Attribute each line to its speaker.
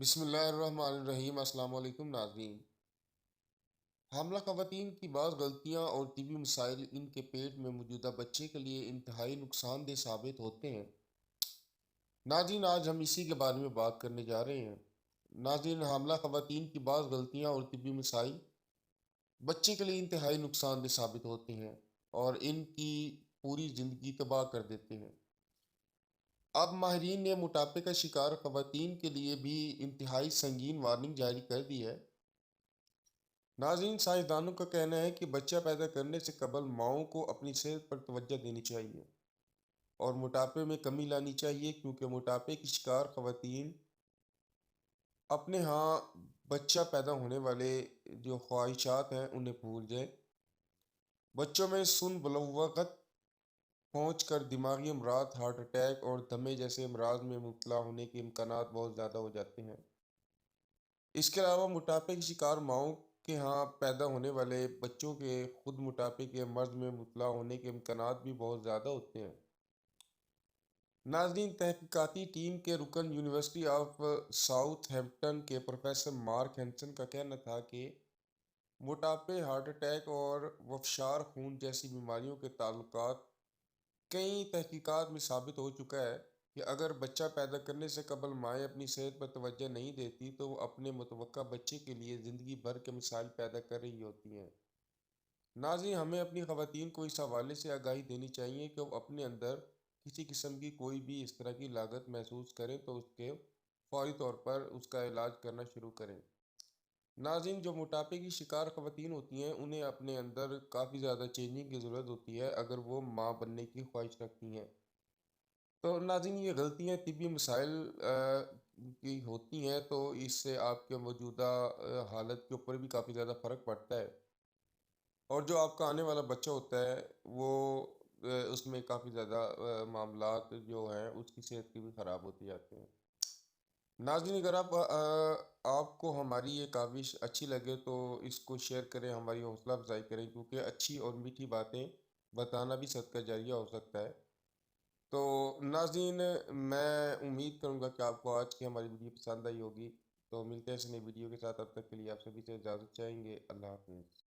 Speaker 1: بسم اللہ الرحمن الرحیم۔ السلام علیکم ناظرین۔ حاملہ خواتین کی بعض غلطیاں اور طبی مسائل ان کے پیٹ میں موجودہ بچے کے لیے انتہائی نقصان دہ ثابت ہوتے ہیں۔ ناظرین، آج ہم اسی کے بارے میں بات کرنے جا رہے ہیں۔ ناظرین، حاملہ خواتین کی بعض غلطیاں اور طبی مسائل بچے کے لیے انتہائی نقصان دہ ثابت ہوتے ہیں اور ان کی پوری زندگی تباہ کر دیتے ہیں۔ اب ماہرین نے موٹاپے کا شکار خواتین کے لیے بھی انتہائی سنگین وارننگ جاری کر دی ہے۔ ناظرین، سائنسدانوں کا کہنا ہے کہ بچہ پیدا کرنے سے قبل ماؤں کو اپنی صحت پر توجہ دینی چاہیے اور موٹاپے میں کمی لانی چاہیے، کیونکہ موٹاپے کی شکار خواتین اپنے ہاں بچہ پیدا ہونے والے جو خواہشات ہیں انہیں بھول جائیں۔ بچوں میں سن بلوغت پہنچ کر دماغی امراض، ہارٹ اٹیک اور دمے جیسے امراض میں مبتلا ہونے کے امکانات بہت زیادہ ہو جاتے ہیں۔ اس کے علاوہ موٹاپے کی شکار ماؤں کے ہاں پیدا ہونے والے بچوں کے خود موٹاپے کے مرض میں مبتلا ہونے کے امکانات بھی بہت زیادہ ہوتے ہیں۔ ناظرین، تحقیقاتی ٹیم کے رکن یونیورسٹی آف ساؤتھ ہیمپٹن کے پروفیسر مارک ہینسن کا کہنا تھا کہ موٹاپے، ہارٹ اٹیک اور وفشار خون جیسی بیماریوں کے تعلقات کئی تحقیقات میں ثابت ہو چکا ہے کہ اگر بچہ پیدا کرنے سے قبل مائیں اپنی صحت پر توجہ نہیں دیتی تو وہ اپنے متوقع بچے کے لیے زندگی بھر کے مسائل پیدا کر رہی ہوتی ہیں۔ ناظرین، ہمیں اپنی خواتین کو اس حوالے سے آگاہی دینی چاہیے کہ وہ اپنے اندر کسی قسم کی کوئی بھی اس طرح کی لاگت محسوس کریں تو اس کے فوری طور پر اس کا علاج کرنا شروع کریں۔ ناظرین، جو موٹاپے کی شکار خواتین ہوتی ہیں انہیں اپنے اندر کافی زیادہ چینجنگ کی ضرورت ہوتی ہے اگر وہ ماں بننے کی خواہش رکھتی ہیں۔ تو ناظرین، یہ غلطیاں طبی مسائل کی ہوتی ہیں تو اس سے آپ کے موجودہ حالت کے اوپر بھی کافی زیادہ فرق پڑتا ہے، اور جو آپ کا آنے والا بچہ ہوتا ہے وہ اس میں کافی زیادہ معاملات جو ہیں اس کی صحت کی بھی خراب ہوتی جاتے ہیں۔ ناظرین، اگر آپ کو ہماری یہ کاوش اچھی لگے تو اس کو شیئر کریں، ہماری حوصلہ افزائی کریں، کیونکہ اچھی اور میٹھی باتیں بتانا بھی صدقہ جاریہ ہو سکتا ہے۔ تو ناظرین، میں امید کروں گا کہ آپ کو آج کی ہماری ویڈیو پسند آئی ہوگی۔ تو ملتے ہیں اس نئی ویڈیو کے ساتھ، اب تک کے لیے آپ سبھی سے اجازت چاہیں گے۔ اللہ حافظ۔